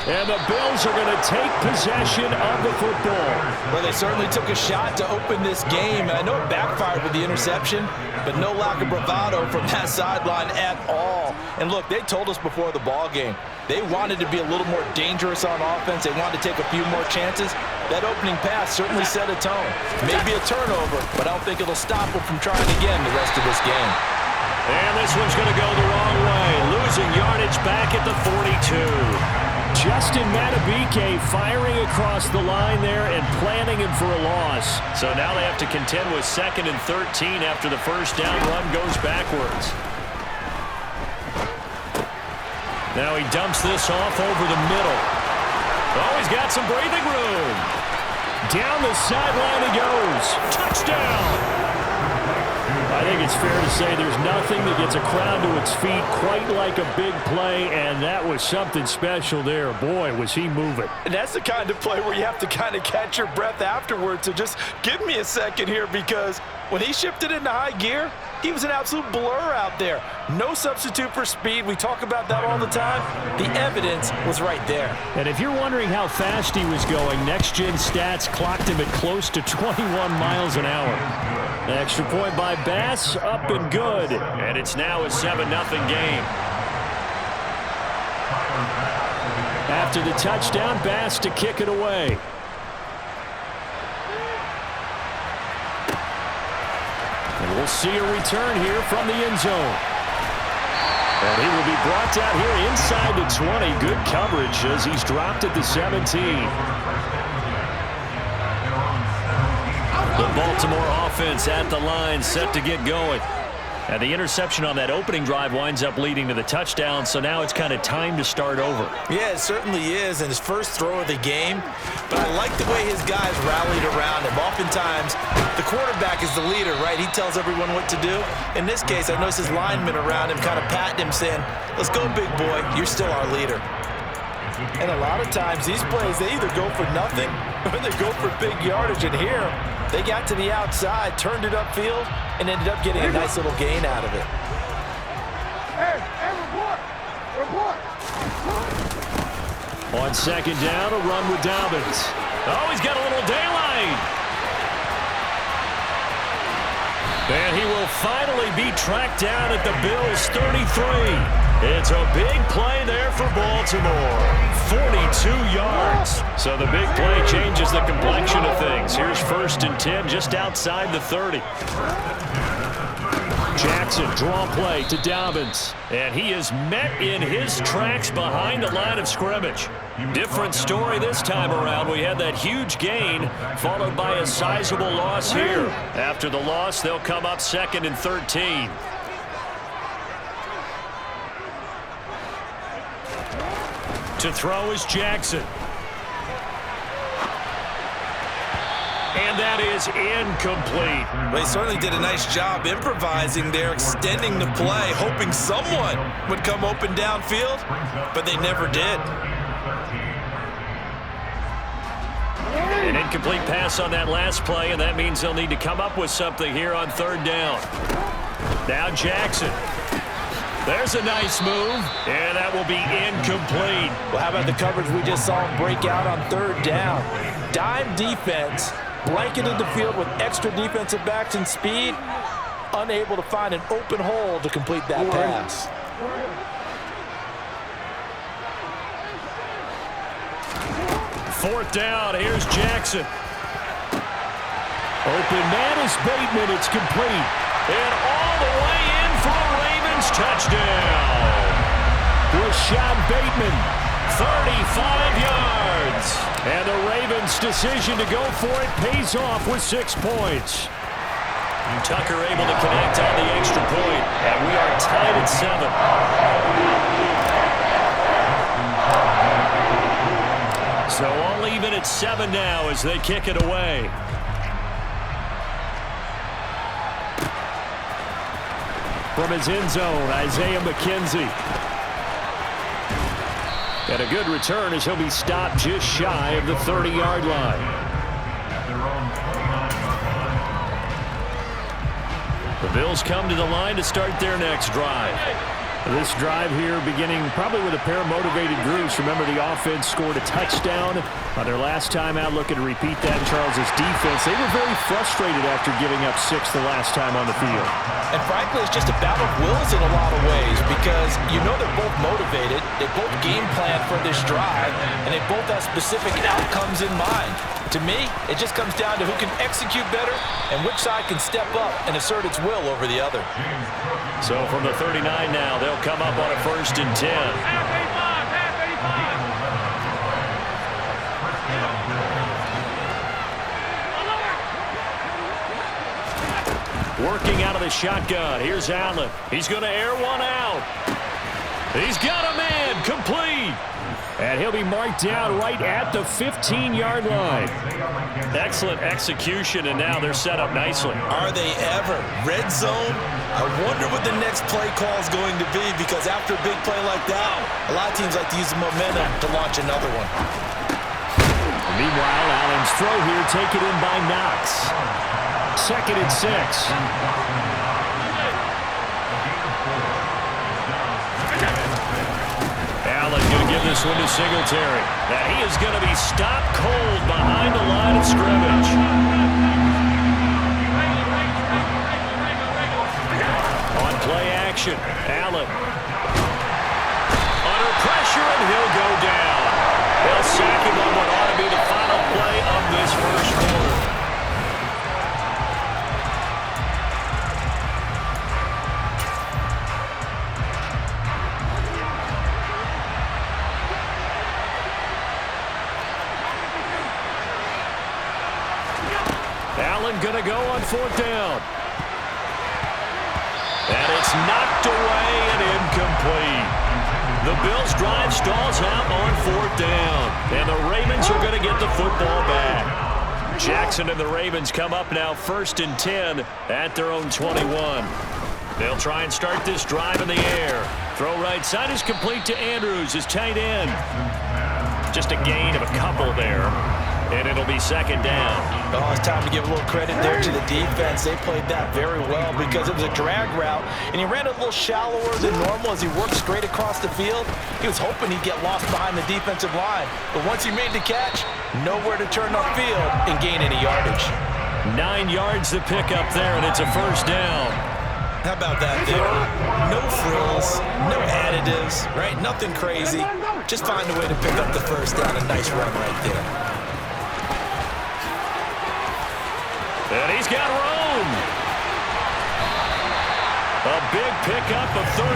And the Bills are going to take possession of the football. Well, they certainly took a shot to open this game. And I know it backfired with the interception, but no lack of bravado from that sideline at all. And look, they told us before the ball game, they wanted to be a little more dangerous on offense. They wanted to take a few more chances. That opening pass certainly set a tone. Maybe a turnover, but I don't think it'll stop them from trying again the rest of this game. And this one's going to go the wrong way. Losing yardage back at the 42. Justin Madubuike firing across the line there and planting him for a loss. So now they have to contend with 2nd and 13 after the first down run goes backwards. Now he dumps this off over the middle. Oh, he's got some breathing room. Down the sideline he goes. Touchdown! I think it's fair to say there's nothing that gets a crowd to its feet quite like a big play, and that was something special there. Boy, was he moving. And that's the kind of play where you have to kind of catch your breath afterwards. So just give me a second here, because when he shifted into high gear, he was an absolute blur out there. No substitute for speed. We talk about that all the time. The evidence was right there. And if you're wondering how fast he was going, Next Gen Stats clocked him at close to 21 miles an hour. The extra point by Bass, up and good. And it's now a 7-0 game. After the touchdown, Bass to kick it away. And we'll see a return here from the end zone. And he will be brought down here inside the 20. Good coverage as he's dropped at the 17. The Baltimore offense at the line, set to get going. And the interception on that opening drive winds up leading to the touchdown, so now it's kind of time to start over. Yeah, it certainly is, and his first throw of the game. But I like the way his guys rallied around him. Oftentimes, the quarterback is the leader, right? He tells everyone what to do. In this case, I noticed his linemen around him kind of patting him, saying, "Let's go, big boy. You're still our leader." And a lot of times, these plays, they either go for nothing or they go for big yardage. And here, they got to the outside, turned it upfield, and ended up getting a nice little gain out of it. Hey, report! On second down, a run with Dobbins. Oh, he's got a little daylight. And he will finally be tracked down at the Bills' 33. It's a big play there for Baltimore. 42 yards. So the big play changes the complexion of things. Here's 1st and 10 just outside the 30. Jackson, draw play to Dobbins. And he is met in his tracks behind the line of scrimmage. Different story this time around. We had that huge gain followed by a sizable loss here. After the loss, they'll come up 2nd and 13. To throw is Jackson. And that is incomplete. Well, he certainly did a nice job improvising there, extending the play, hoping someone would come open downfield, but they never did. An incomplete pass on that last play, and that means they'll need to come up with something here on 3rd down. Now Jackson. There's a nice move, and that will be incomplete. Well, how about the coverage we just saw him break out on 3rd down? Dime defense, blanketed the field with extra defensive backs and speed, unable to find an open hole to complete that pass. Fourth down, here's Jackson. Open man is Bateman, it's complete. And all the way in for a Ravens touchdown. Rashad Bateman, 35 yards. And the Ravens' decision to go for it pays off with 6 points. Tucker able to connect on the extra point, and we are tied at 7. So all even at 7 now as they kick it away. From his end zone, Isaiah McKenzie. And a good return as he'll be stopped just shy of the 30-yard line. The Bills come to the line to start their next drive. This drive here beginning probably with a pair of motivated groups. Remember, the offense scored a touchdown on their last time out, looking to repeat that in Charles' defense. They were very frustrated after giving up 6 the last time on the field. And frankly, it's just a battle of wills in a lot of ways because you know they're both motivated, they both game plan for this drive, and they both have specific outcomes in mind. To me, it just comes down to who can execute better and which side can step up and assert its will over the other. So from the 39 now, they'll come up on a 1st and 10. Working out of the shotgun. Here's Allen. He's going to air one out. He's got a man. Complete. And he'll be marked down right at the 15-yard line. Excellent execution, and now they're set up nicely. Are they ever? Red zone? I wonder what the next play call is going to be because after a big play like that, a lot of teams like to use the momentum to launch another one. Meanwhile, Allen's throw here taken in by Knox. 2nd and 6. Allen going to give this one to Singletary. Now he is going to be stopped cold behind the line of scrimmage. On play action, Allen. Under pressure, and he'll go down. They'll sack him on what ought to be the final play of this first quarter. Allen going to go on 4th down. And it's knocked away and incomplete. The Bills' drive stalls out on 4th down. And the Ravens are going to get the football back. Jackson and the Ravens come up now 1st and 10 at their own 21. They'll try and start this drive in the air. Throw right side is complete to Andrews, his tight end. Just a gain of a couple there. And it'll be 2nd down. Oh, it's time to give a little credit there to the defense. They played that very well because it was a drag route, and he ran a little shallower than normal as he worked straight across the field. He was hoping he'd get lost behind the defensive line, but once he made the catch, nowhere to turn upfield and gain any yardage. 9 yards to pick up there, and it's a 1st down. How about that there? No frills, no additives, right? Nothing crazy. Just find a way to pick up the 1st down. A nice run right there. And he's got room. A big pickup of 38.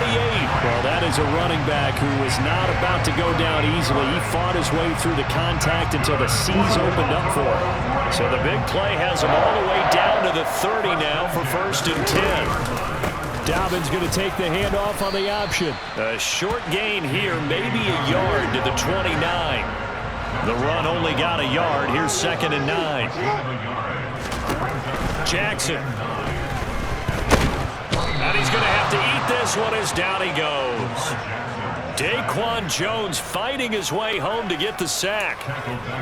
Well, that is a running back who was not about to go down easily. He fought his way through the contact until the seas opened up for him. So the big play has him all the way down to the 30 now for 1st and 10. Dobbins going to take the handoff on the option. A short gain here, maybe a yard to the 29. The run only got a yard. Here's 2nd and 9. Jackson. And he's going to have to eat this one as down he goes. Daquan Jones fighting his way home to get the sack.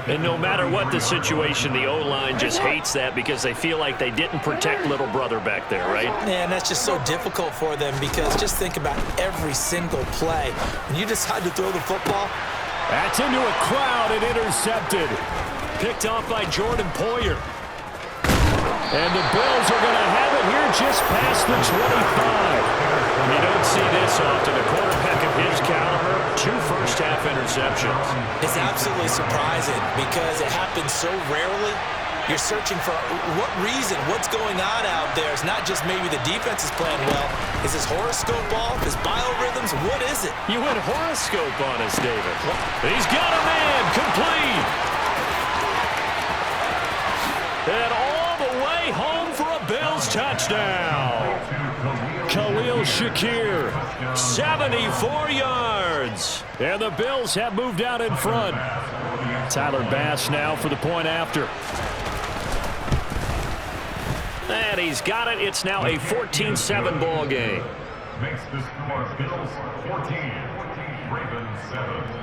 And no matter what the situation, the O-line just hates that because they feel like they didn't protect little brother back there, right? Man, that's just so difficult for them because just think about every single play. When you decide to throw the football. That's into a crowd and intercepted. Picked off by Jordan Poyer. And the Bills are going to have it here just past the 25. You don't see this often. A quarterback of his caliber, 2 first-half interceptions. It's absolutely surprising because it happens so rarely. You're searching for what reason, what's going on out there. It's not just maybe the defense is playing well. Is his horoscope off? His biorhythms? What is it? You went horoscope on us, David. He's got a man. Complete. And all the way home for a Bills touchdown. Khalil Shakir, 74 yards. And the Bills have moved out in front. Tyler Bass now for the point after. And he's got it. It's now a 14-7 ball game. Makes the score Bills 14, Ravens 7.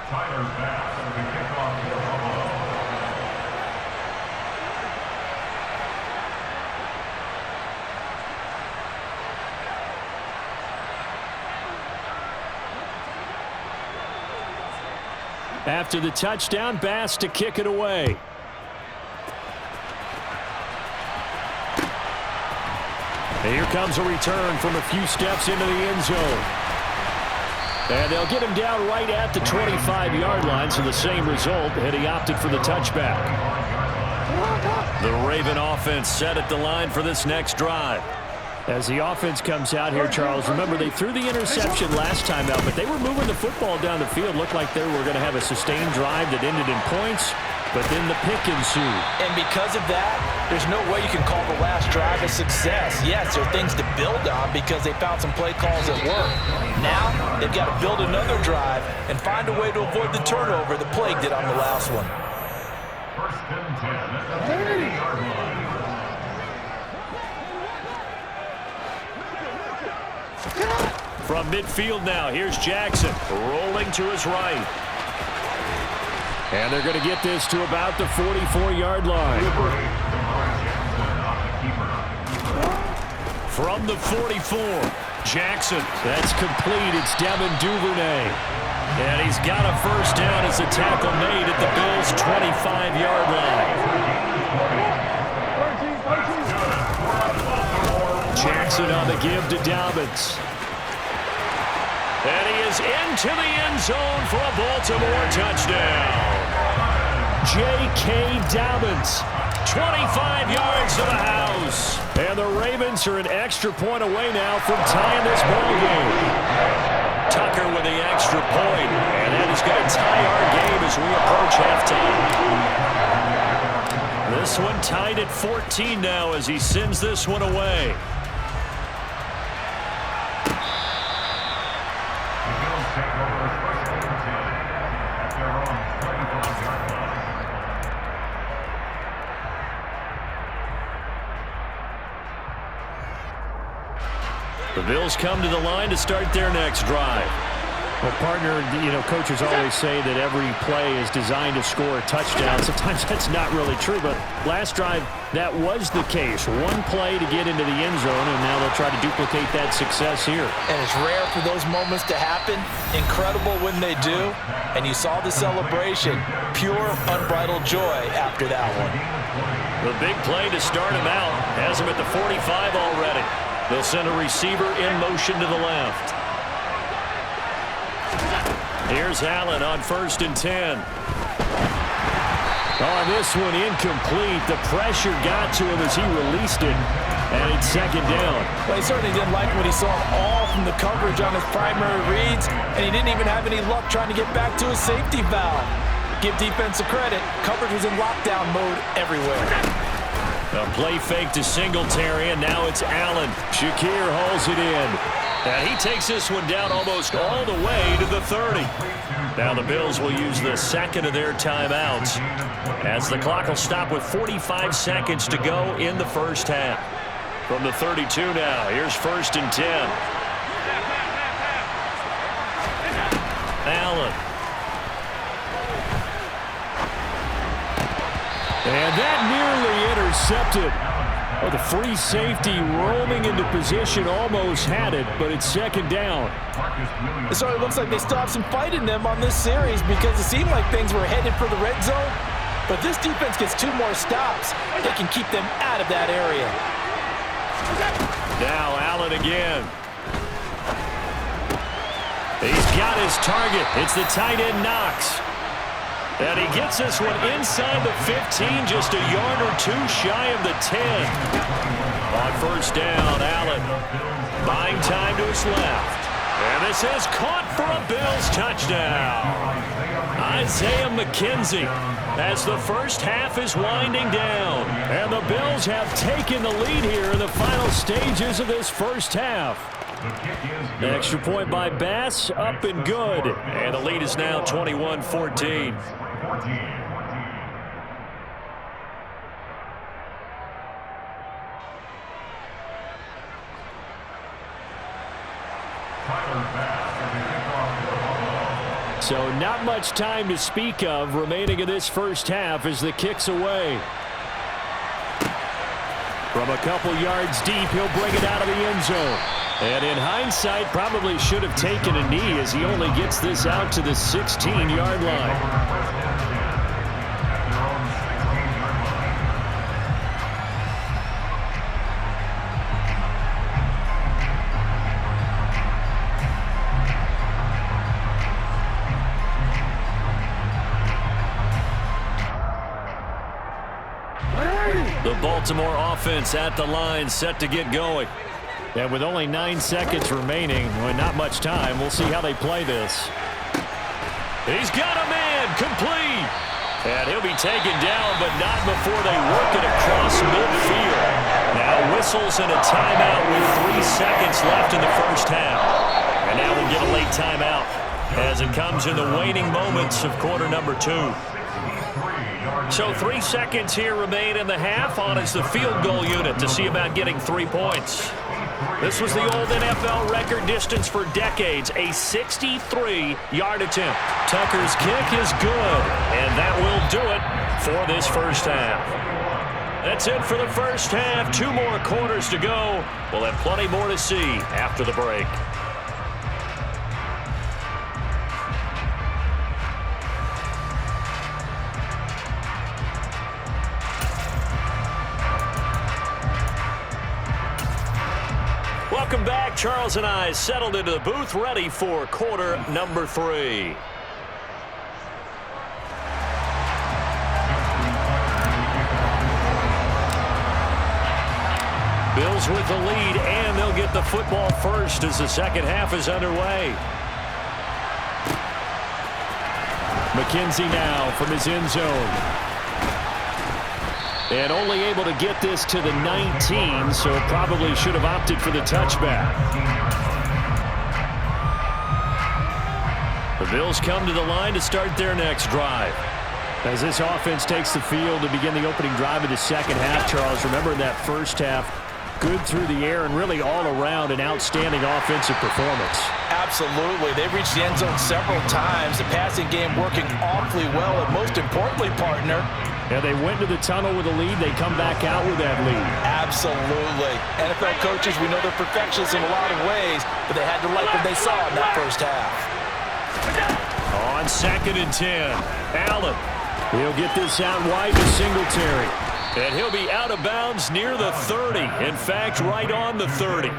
Tyler Bass with the kickoff for Buffalo. After the touchdown, Bass to kick it away. Here comes a return from a few steps into the end zone. And they'll get him down right at the 25-yard line, so the same result had he opted for the touchback. The Raven offense set at the line for this next drive. As the offense comes out here, Charles, remember they threw the interception last time out, but they were moving the football down the field. Looked like they were going to have a sustained drive that ended in points, but then the pick ensued. And because of that, there's no way you can call the last drive a success. Yes, there are things to build on because they found some play calls that work. Now, they've got to build another drive and find a way to avoid the turnover the plague did on the last one. First and 10 at the 30-yard line. From midfield now, here's Jackson rolling to his right. And they're going to get this to about the 44-yard line. From the 44, Jackson. That's complete. It's Devin Duvernay. And he's got a first down as the tackle made at the Bills' 25-yard line. Jackson on the give to Dobbins. And he is into the end zone for a Baltimore touchdown. J.K. Dobbins, 25 yards to the house. And the Ravens are an extra point away now from tying this ball game. Tucker with the extra point, and that is going to tie our game as we approach halftime. This one tied at 14 now as he sends this one away. The Bills come to the line to start their next drive. Well, partner, coaches always say that every play is designed to score a touchdown. Sometimes that's not really true, but last drive, that was the case. One play to get into the end zone, and now they'll try to duplicate that success here. And it's rare for those moments to happen. Incredible when they do. And you saw the celebration. Pure, unbridled joy after that one. The big play to start him out has him at the 45 already. They'll send a receiver in motion to the left. Here's Allen on 1st and 10. On this one, incomplete. The pressure got to him as he released it. And it's second down. Well, he certainly didn't like what he saw all from the coverage on his primary reads, and he didn't even have any luck trying to get back to his safety valve. Give defense a credit. Coverage was in lockdown mode everywhere. A play fake to Singletary, and now it's Allen. Shakir hauls it in. And he takes this one down almost all the way to the 30. Now the Bills will use the second of their timeouts as the clock will stop with 45 seconds to go in the first half. From the 32 now, here's 1st and 10. Allen. And that nearly intercepted. Oh, the free safety roaming into position almost had it, but it's second down. It certainly looks like they still have some fight in them on this series because it seemed like things were headed for the red zone. But this defense gets 2 more stops. They can keep them out of that area. Now Allen again. He's got his target. It's the tight end Knox. And he gets this one inside the 15, just a yard or 2 shy of the 10. On 1st down, Allen buying time to his left. And this is caught for a Bills touchdown. Isaiah McKenzie as the first half is winding down. And the Bills have taken the lead here in the final stages of this first half. The extra point by Bass, up and good. And the lead is now 21-14. So not much time to speak of remaining in this first half as the kick's away. From a couple yards deep, he'll bring it out of the end zone. And in hindsight, probably should have taken a knee as he only gets this out to the 16-yard line. The Baltimore offense at the line, set to get going. And with only 9 seconds remaining, well, not much time, we'll see how they play this. He's got a man, complete. And he'll be taken down, but not before they work it across midfield. Now whistles and a timeout with 3 seconds left in the first half. And now we'll get a late timeout as it comes in the waning moments of quarter number 2. So 3 seconds here remain in the half on as the field goal unit to see about getting 3 points. This was the old NFL record distance for decades, a 63-yard attempt. Tucker's kick is good, and that will do it for this first half. That's it for the first half. 2 more quarters to go. We'll have plenty more to see after the break. Welcome back. Charles and I settled into the booth, ready for quarter number 3. Bills with the lead, and they'll get the football first as the second half is underway. McKenzie now from his end zone. And only able to get this to the 19, so probably should have opted for the touchback. The Bills come to the line to start their next drive. As this offense takes the field to begin the opening drive of the second half, Charles, remember in that first half, good through the air and really all around an outstanding offensive performance. Absolutely. They've reached the end zone several times. The passing game working awfully well, and most importantly, partner, yeah, they went to the tunnel with a lead. They come back out with that lead. Absolutely. NFL coaches, we know they're perfectionists in a lot of ways, but they had to like what they saw in that first half. On 2nd and 10, Allen. He'll get this out wide to Singletary. And he'll be out of bounds near the 30. In fact, right on the 30.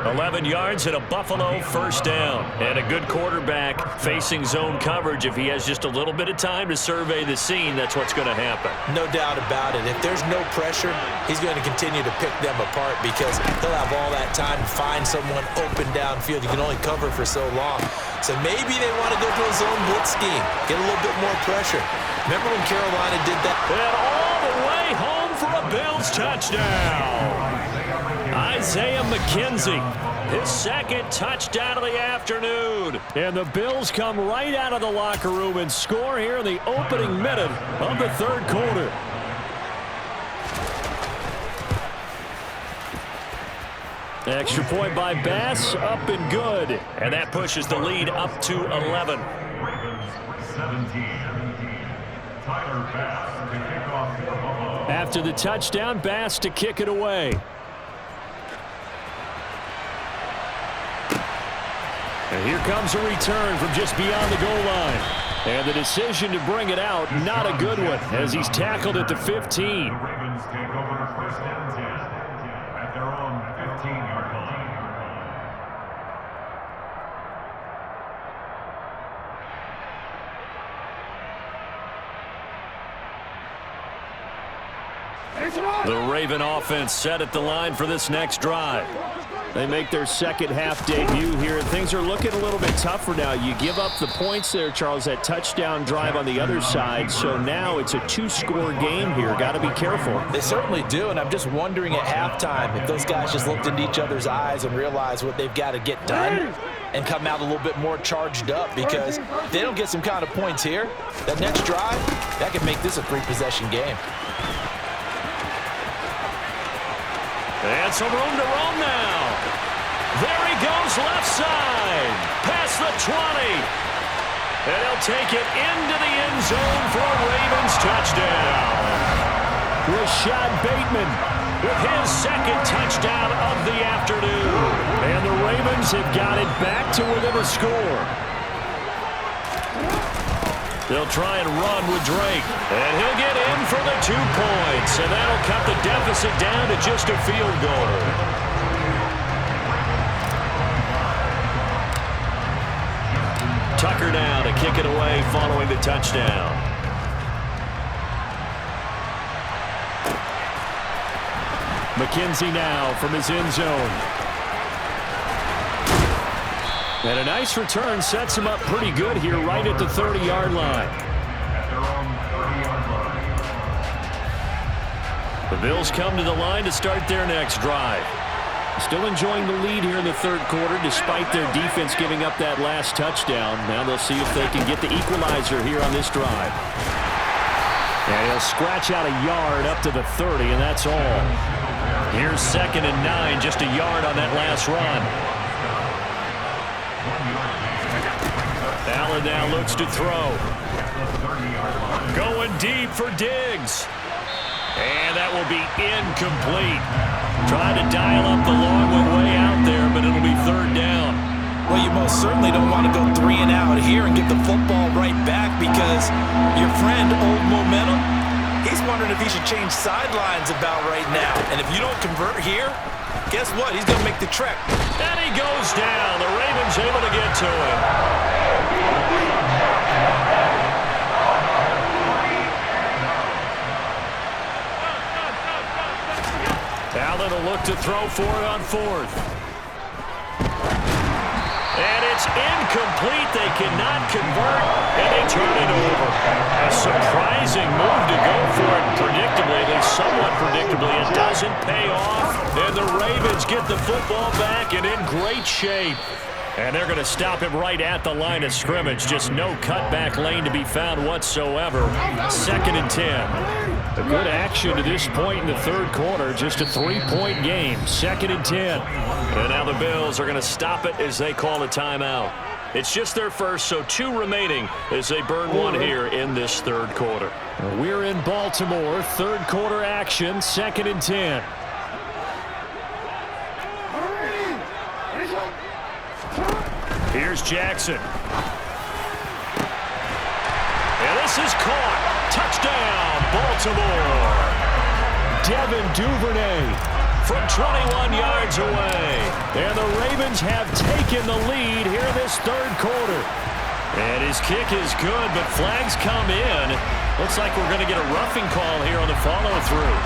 11 yards and a Buffalo first down. And a good quarterback facing zone coverage. If he has just a little bit of time to survey the scene, that's what's going to happen. No doubt about it. If there's no pressure, he's going to continue to pick them apart because he'll have all that time to find someone open downfield. You can only cover for so long. So maybe they want to go to a zone blitz scheme, get a little bit more pressure. Remember when Carolina did that? And all the way home for a Bills touchdown. Isaiah McKenzie, his second touchdown of the afternoon. And the Bills come right out of the locker room and score here in the opening minute of the third quarter. Extra point by Bass, up and good. And that pushes the lead up to 11. Ravens 17. Tyler Bass to kick off for Buffalo. After the touchdown, Bass to kick it away. And here comes a return from just beyond the goal line. And the decision to bring it out, not a good one, as he's tackled at the 15. The Ravens take over 1st and 10 at their own 15-yard line. The Raven offense set at the line for this next drive. They make their second half debut here, and things are looking a little bit tougher now. You give up the points there, Charles, that touchdown drive on the other side, so now it's a 2-score game here. Got to be careful. They certainly do, and I'm just wondering at halftime if those guys just looked into each other's eyes and realized what they've got to get done and come out a little bit more charged up, because if they don't get some kind of points here, that next drive, that could make this a 3-possession game. And some room to roam now. There he goes left side. Past the 20. And he'll take it into the end zone for a Ravens touchdown. Rashad Bateman with his second touchdown of the afternoon. And the Ravens have got it back to within a score. They'll try and run with Drake. And he'll get in for the 2 points. And that'll cut the deficit down to just a field goal. Tucker now to kick it away following the touchdown. McKenzie now from his end zone. And a nice return sets him up pretty good here right at the 30-yard line. At their own 30-yard line. The Bills come to the line to start their next drive. Still enjoying the lead here in the third quarter despite their defense giving up that last touchdown. Now they'll see if they can get the equalizer here on this drive. And he'll scratch out a yard up to the 30, and that's all. Here's 2nd and 9, just a yard on that last run. Allen now looks to throw. Going deep for Diggs. And that will be incomplete. Trying to dial up the long way out there, but it'll be 3rd down. Well, you most certainly don't want to go 3 and out here and get the football right back because your friend, Old Momentum, he's wondering if he should change sidelines about right now. And if you don't convert here, guess what? He's going to make the trek. And he goes down. The Ravens able to get to him. Allen will look to throw for it on 4th. And it's incomplete. They cannot convert, and they turn it over. A surprising move to go for it predictably, at least somewhat predictably. It doesn't pay off, and the Ravens get the football back and in great shape. And they're going to stop him right at the line of scrimmage. Just no cutback lane to be found whatsoever. 2nd and 10. A good action to this point in the third quarter. Just a 3-point game. 2nd and 10. And now the Bills are going to stop it as they call a timeout. It's just their first, so 2 remaining as they burn 1 here in this third quarter. We're in Baltimore. Third quarter action. 2nd and 10. Here's Jackson. And this is caught. Touchdown, Baltimore. Devin Duvernay from 21 yards away. And the Ravens have taken the lead here in this third quarter. And his kick is good, but flags come in. Looks like we're going to get a roughing call here on the follow-through.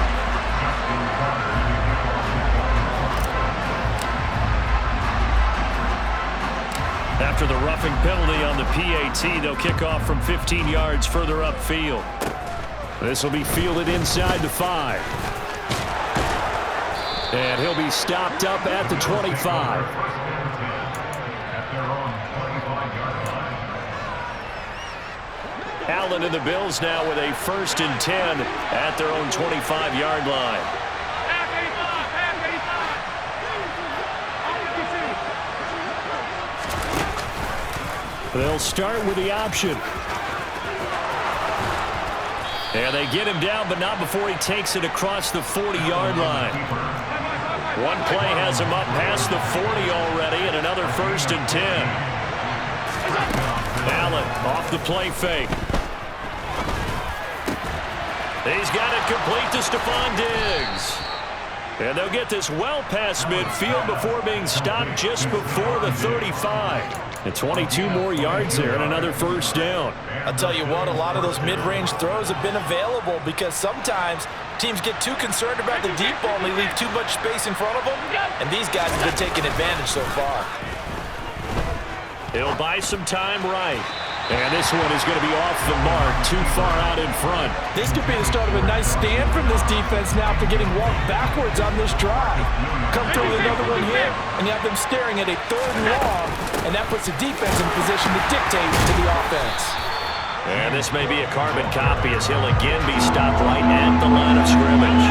After the roughing penalty on the PAT, they'll kick off from 15 yards further upfield. This will be fielded inside the 5. And he'll be stopped up at the 25. Allen and the Bills now with a 1st and 10 at their own 25-yard line. They'll start with the option. And they get him down, but not before he takes it across the 40-yard line. One play has him up past the 40 already, and another 1st and 10. Allen off the play fake. He's got it complete to Stephon Diggs. And they'll get this well past midfield before being stopped just before the 35. And 22 more yards there and another 1st down. I'll tell you what, a lot of those mid-range throws have been available because sometimes teams get too concerned about the deep ball and they leave too much space in front of them. And these guys have been taking advantage so far. He'll buy some time right. And this one is going to be off the mark, too far out in front. This could be the start of a nice stand from this defense now after getting walked backwards on this drive. Come through with another one here, and you have them staring at a 3rd and long, and that puts the defense in position to dictate to the offense. And this may be a carbon copy as he'll again be stopped right at the line of scrimmage.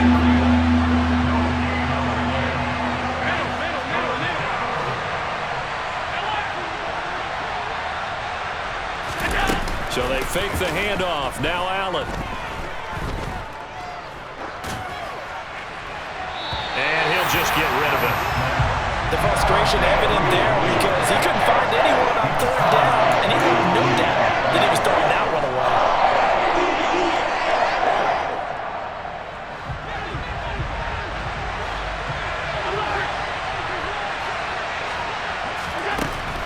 So they fake the handoff. Now Allen. the frustration evident there because he couldn't find anyone on third down, and he had no doubt that he was throwing that one away.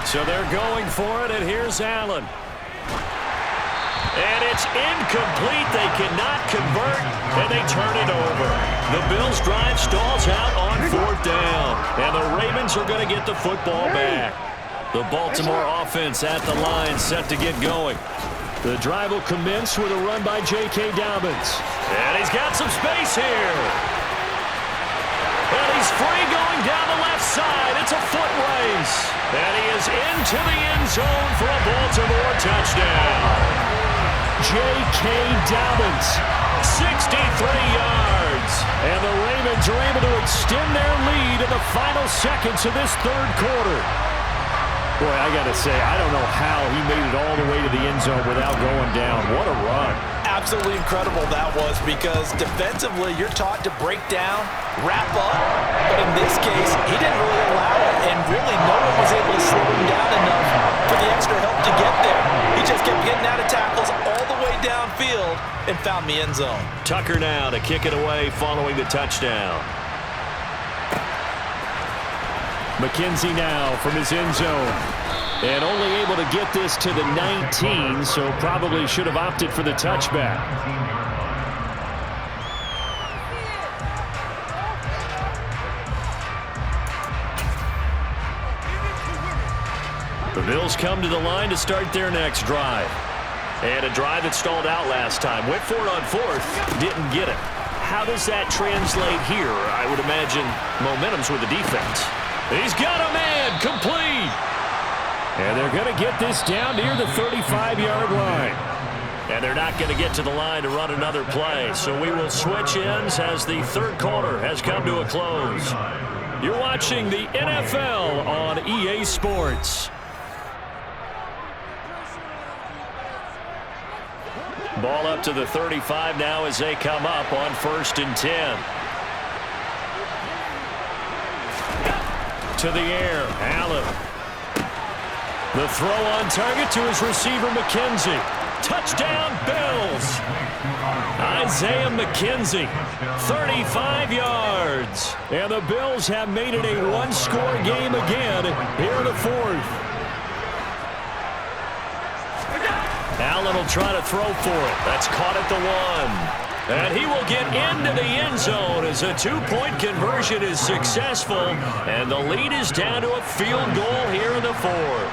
So they're going for it, and here's Allen. And it's incomplete. They cannot convert, and they turn it over. The Bills' drive stalls out on fourth down, and the Ravens are going to get the football back. The Baltimore offense at the line, set to get going. The drive will commence with a run by J.K. Dobbins. And he's got some space here. And he's free going down the left side. It's a foot race. And he is into the end zone for a Baltimore touchdown. J.K. Dobbins, 63 yards. And the Ravens are able to extend their lead in the final seconds of this third quarter. Boy, I got to say, I don't know how he made it all the way to the end zone without going down. What a run. Absolutely incredible that was, because defensively you're taught to break down, wrap up, but in this case he didn't really allow it, and really no one was able to slow him down enough for the extra help to get there. He just kept getting out of tackles all the way downfield and found the end zone. Tucker now to kick it away following the touchdown. McKenzie now from his end zone. And only able to get this to the 19, so probably should have opted for the touchback. The Bills come to the line to start their next drive. And a drive that stalled out last time. Went for it on fourth, didn't get it. How does that translate here? I would imagine momentum's with the defense. He's got a man, complete. And they're going to get this down near the 35-yard line. And they're not going to get to the line to run another play. So we will switch ends as the third quarter has come to a close. You're watching the NFL on EA Sports. Ball up to the 35 now as they come up on 1st and 10. To the air, Allen. The throw on target to his receiver, McKenzie. Touchdown, Bills. Isaiah McKenzie, 35 yards. And the Bills have made it a one-score game again here in the fourth. Allen will try to throw for it. That's caught at the 1. And he will get into the end zone as a two-point conversion is successful. And the lead is down to a field goal here in the fourth.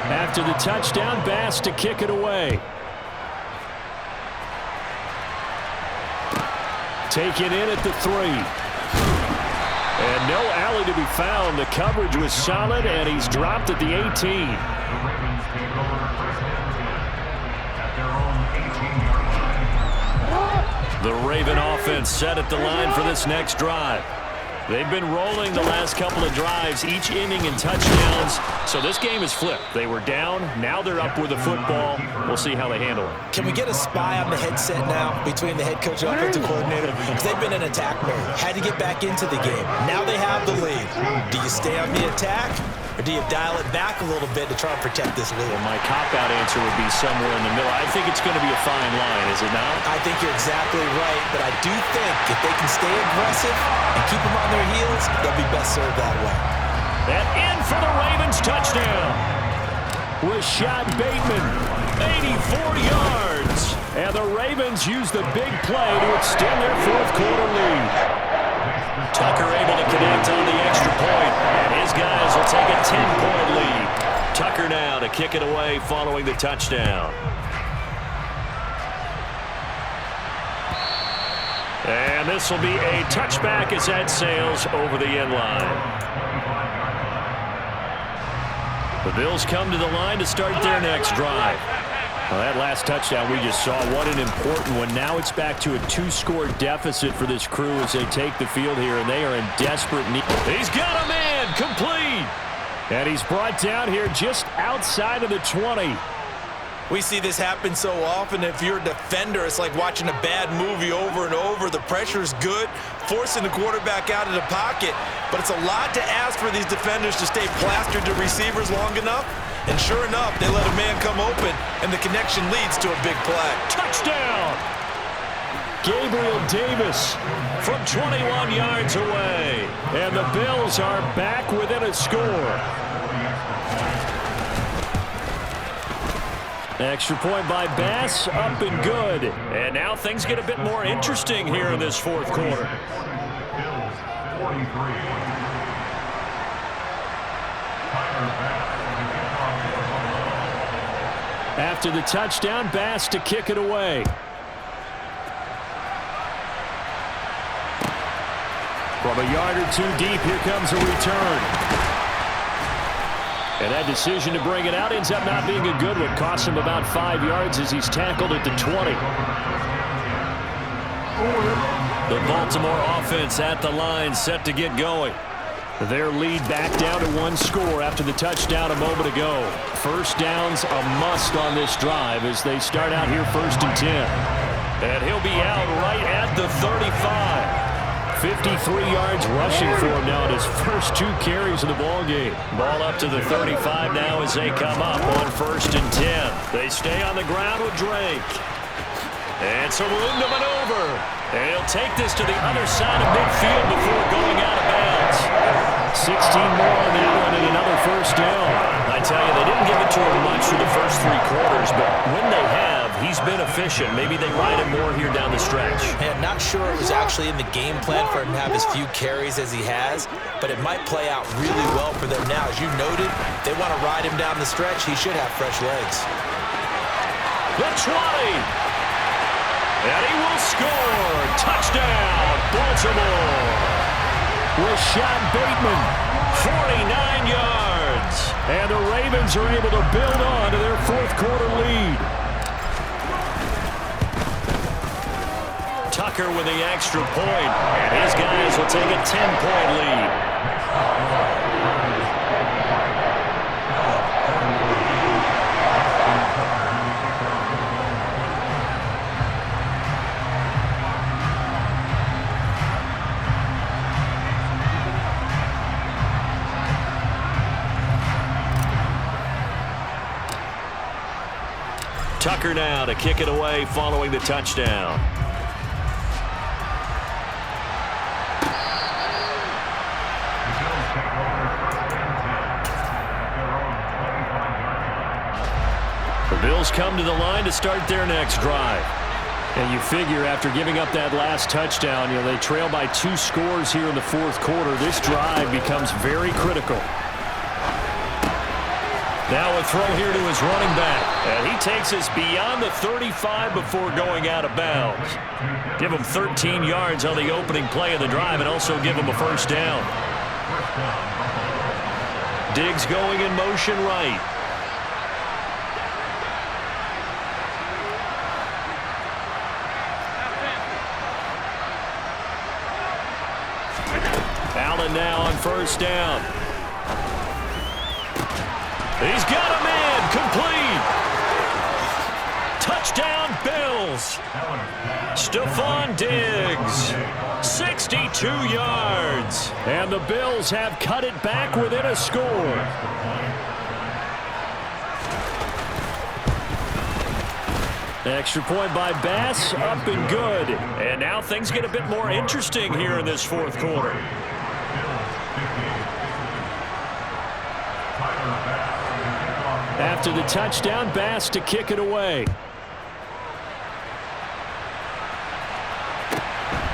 After the touchdown, Bass to kick it away. Taken in at the 3. And no alley to be found. The coverage was solid, and he's dropped at the 18. The Raven offense set at the line for this next drive. They've been rolling the last couple of drives, each inning in touchdowns. So this game is flipped. They were down. Now they're up with the football. We'll see how they handle it. Can we get a spy on the headset now between the head coach and offensive coordinator? Because they've been in attack mode. Had to get back into the game. Now they have the lead. Do you stay on the attack, or do you dial it back a little bit to try and protect this lead? Well, my cop-out answer would be somewhere in the middle. I think it's going to be a fine line, is it not? I think you're exactly right, but I do think if they can stay aggressive and keep them on their heels, they'll be best served that way. And in for the Ravens touchdown. Rashad Bateman, 84 yards. And the Ravens use the big play to extend their fourth quarter lead. Tucker able to connect on the extra point, and his guys will take a 10-point lead. Tucker now to kick it away following the touchdown. And this will be a touchback as that sails over the end line. The Bills come to the line to start their next drive. Well, that last touchdown we just saw, what an important one. Now it's back to a 2-score deficit for this crew as they take the field here, and they are in desperate need. He's got a man, complete. And he's brought down here just outside of the 20. We see this happen so often. If you're a defender, it's like watching a bad movie over and over. The pressure is good, forcing the quarterback out of the pocket. But it's a lot to ask for these defenders to stay plastered to receivers long enough. And sure enough, they let a man come open, and the connection leads to a big play. Touchdown! Gabriel Davis from 21 yards away. And the Bills are back within a score. Extra point by Bass, up and good. And now things get a bit more interesting here in this fourth quarter. Bills 43. After the touchdown, Bass to kick it away. From a yard or two deep, here comes a return. And that decision to bring it out ends up not being a good one. Costs him about 5 yards as he's tackled at the 20. The Baltimore offense at the line, set to get going. Their lead back down to 1 score after the touchdown a moment ago. First down's a must on this drive as they start out here 1st and 10. And he'll be out right at the 35. 53 yards rushing for him now in his first 2 carries of the ballgame. Ball up to the 35 now as they come up on 1st and 10. They stay on the ground with Drake. And some room to maneuver. And he'll take this to the other side of midfield before going out of bounds. 16 more on that one and another first down. I tell you, they didn't give it to him much through the first 3 quarters, but when they have, he's been efficient. Maybe they ride him more here down the stretch. And not sure it was actually in the game plan for him to have as few carries as he has, but it might play out really well for them now. As you noted, they want to ride him down the stretch. He should have fresh legs. The 20. And he will score. Touchdown, Baltimore. Rashad Bateman, 49 yards. And the Ravens are able to build on to their 4th quarter lead. Tucker with the extra point. And his guys will take a 10-point lead. Tucker now to kick it away following the touchdown. The Bills come to the line to start their next drive. And you figure after giving up that last touchdown, they trail by 2 scores here in the 4th quarter. This drive becomes very critical. Now a throw here to his running back. And he takes us beyond the 35 before going out of bounds. Give him 13 yards on the opening play of the drive and also give him a first down. Diggs going in motion right. Allen now on first down. He's got a man, complete. Touchdown, Bills. Stephon Diggs, 62 yards. And the Bills have cut it back within a score. Extra point by Bass, up and good. And now things get a bit more interesting here in this 4th quarter. After the touchdown, Bass to kick it away.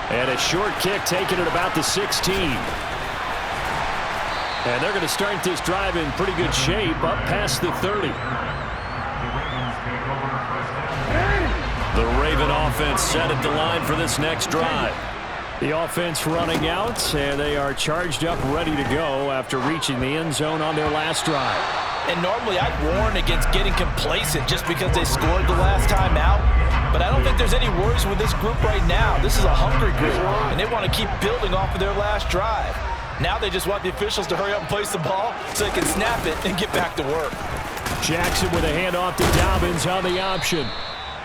And a short kick taken at about the 16. And they're going to start this drive in pretty good shape up past the 30. The Raven offense set at the line for this next drive. The offense running out, and they are charged up, ready to go after reaching the end zone on their last drive. And normally I'd warn against getting complacent just because they scored the last time out. But I don't think there's any worries with this group right now. This is a hungry group, and they want to keep building off of their last drive. Now they just want the officials to hurry up and place the ball so they can snap it and get back to work. Jackson with a handoff to Dobbins on the option.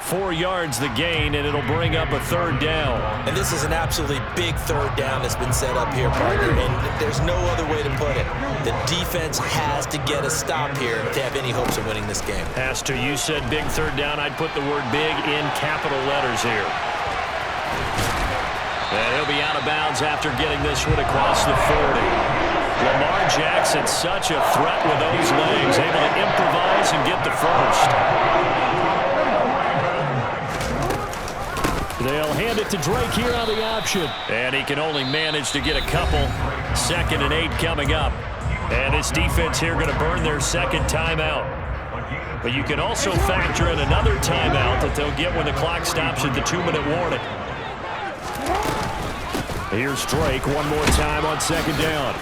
4 yards the gain, and it'll bring up a third down. And this is an absolutely big third down that's been set up here, partner, and there's no other way to put it. The defense has to get a stop here to have any hopes of winning this game. Has to. You said big third down. I'd put the word big in capital letters here. And he'll be out of bounds after getting this one across the 40. Lamar Jackson, such a threat with those legs, able to improvise and get the first. They'll hand it to Drake here on the option. And he can only manage to get a couple. 2nd and 8 coming up. And his defense here going to burn their second timeout. But you can also factor in another timeout that they'll get when the clock stops at the 2-minute warning. Here's Drake one more time on 2nd down.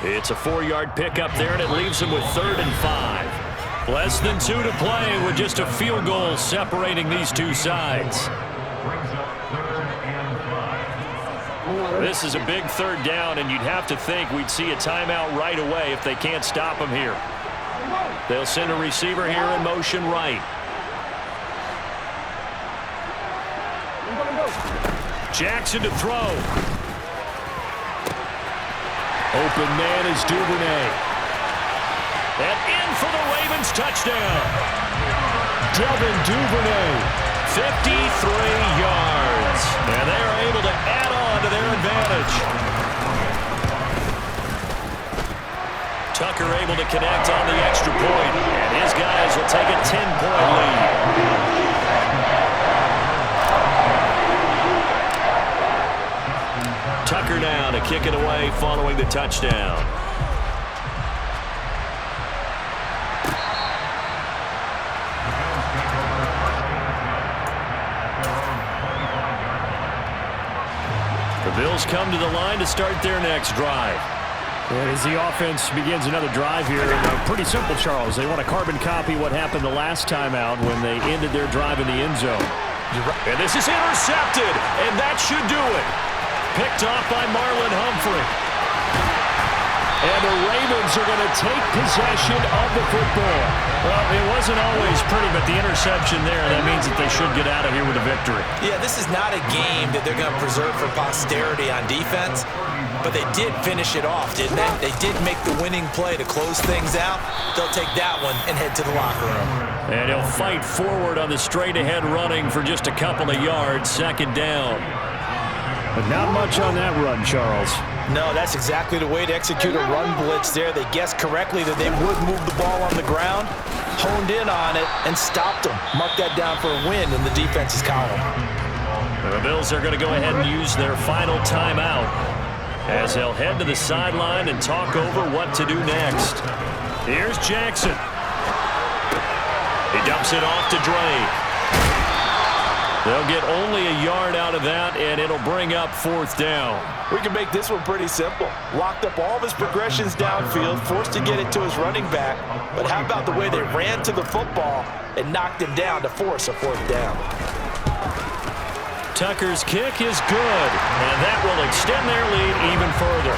It's a 4-yard pickup there, and it leaves him with 3rd and 5. Less than 2 to play with just a field goal separating these two sides. This is a big third down, and you'd have to think we'd see a timeout right away if they can't stop him here. They'll send a receiver here in motion right. Jackson to throw. Open man is Duvernay. And in for the Ravens touchdown. Devin Duvernay, 53 yards. And they are able to add on to their advantage. Tucker able to connect on the extra point. And his guys will take a 10-point lead. Tucker now to kick it away following the touchdown. The Bills come to the line to start their next drive. And as the offense begins another drive here, pretty simple, Charles. They want to carbon copy what happened the last time out when they ended their drive in the end zone. And this is intercepted, and that should do it. Picked off by Marlon Humphrey. And the Ravens are going to take possession of the football. Well, it wasn't always pretty, but the interception there, that means that they should get out of here with a victory. Yeah, this is not a game that they're going to preserve for posterity on defense, but they did finish it off, didn't they? They did make the winning play to close things out. They'll take that one and head to the locker room. And he'll fight forward on the straight-ahead running for just a couple of yards, 2nd down. But not much on that run, Charles. No, that's exactly the way to execute a run blitz there. They guessed correctly that they would move the ball on the ground, honed in on it, and stopped them. Mark that down for a win in the defense's column. The Bills are going to go ahead and use their final timeout as they'll head to the sideline and talk over what to do next. Here's Jackson. He dumps it off to Drake. They'll get only a yard out of that, and it'll bring up 4th down. We can make this one pretty simple. Locked up all of his progressions downfield, forced to get it to his running back. But how about the way they ran to the football and knocked him down to force a 4th down? Tucker's kick is good, and that will extend their lead even further.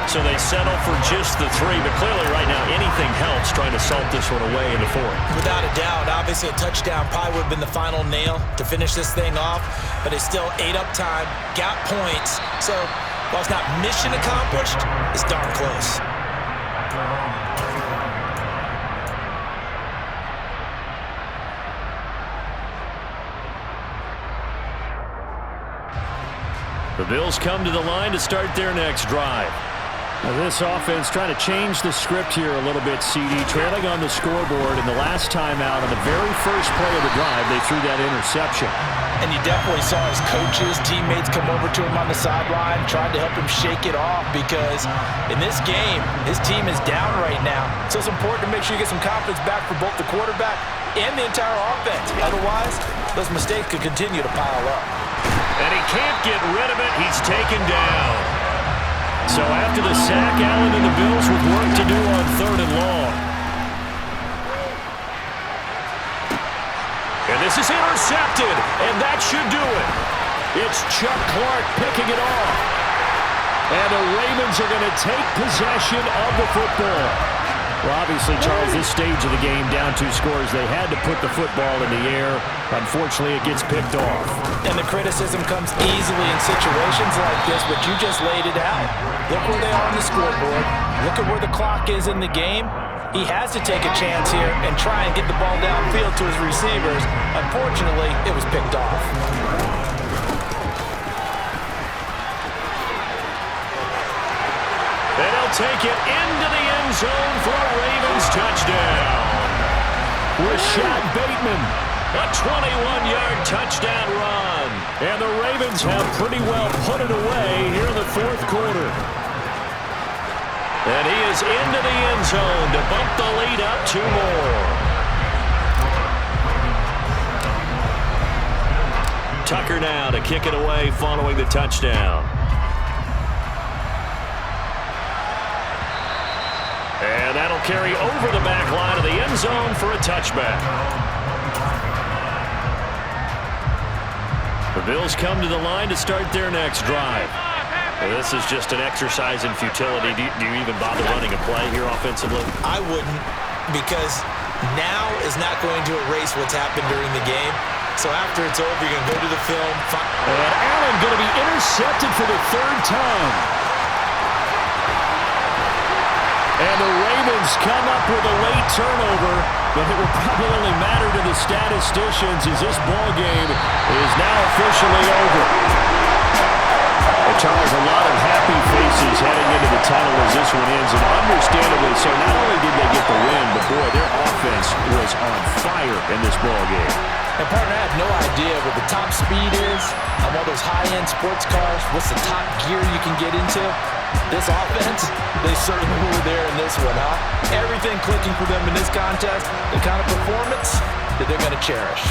So they settle for just the 3, but clearly right now anything helps trying to salt this one away in the 4th. Without a doubt, obviously a touchdown probably would have been the final nail to finish this thing off, but it's still ate up time, got points, so while it's not mission accomplished, it's darn close. The Bills come to the line to start their next drive. Now this offense trying to change the script here a little bit, CD. Trailing on the scoreboard, and the last time out on the very first play of the drive, they threw that interception. And you definitely saw his coaches, teammates come over to him on the sideline, tried to help him shake it off because in this game, his team is down right now. So it's important to make sure you get some confidence back for both the quarterback and the entire offense. Otherwise, those mistakes could continue to pile up. And he can't get rid of it. He's taken down. So after the sack, Allen and the Bills with work to do on 3rd and long. And this is intercepted, and that should do it. It's Chuck Clark picking it off. And the Ravens are going to take possession of the football. Well, obviously, Charles, this stage of the game, down 2 scores, they had to put the football in the air. Unfortunately, it gets picked off. And the criticism comes easily in situations like this, but you just laid it out. Look where they are on the scoreboard. Look at where the clock is in the game. He has to take a chance here and try and get the ball downfield to his receivers. Unfortunately, it was picked off. And he'll take it into the end zone for a Ravens touchdown. Rashad Bateman, a 21-yard touchdown run. And the Ravens have pretty well put it away here in the 4th quarter. And he is into the end zone to bump the lead up 2 more. Tucker now to kick it away following the touchdown. And that'll carry over the back line of the end zone for a touchback. The Bills come to the line to start their next drive. This is just an exercise in futility. Do you even bother running a play here offensively? I wouldn't, because now is not going to erase what's happened during the game. So after it's over, you're going to go to the film. And Allen going to be intercepted for the 3rd time. And the Ravens come up with a late turnover, but it will probably only matter to the statisticians as this ball game is now officially over. And Charles, a lot of happy faces heading into the tunnel as this one ends, and understandably so. Not only did they get the win, but boy, their offense was on fire in this ball game. And partner, I have no idea what the top speed is on one of those high-end sports cars. What's the top gear you can get into? This offense, they certainly were there in this one, huh? Everything clicking for them in this contest, the kind of performance that they're going to cherish.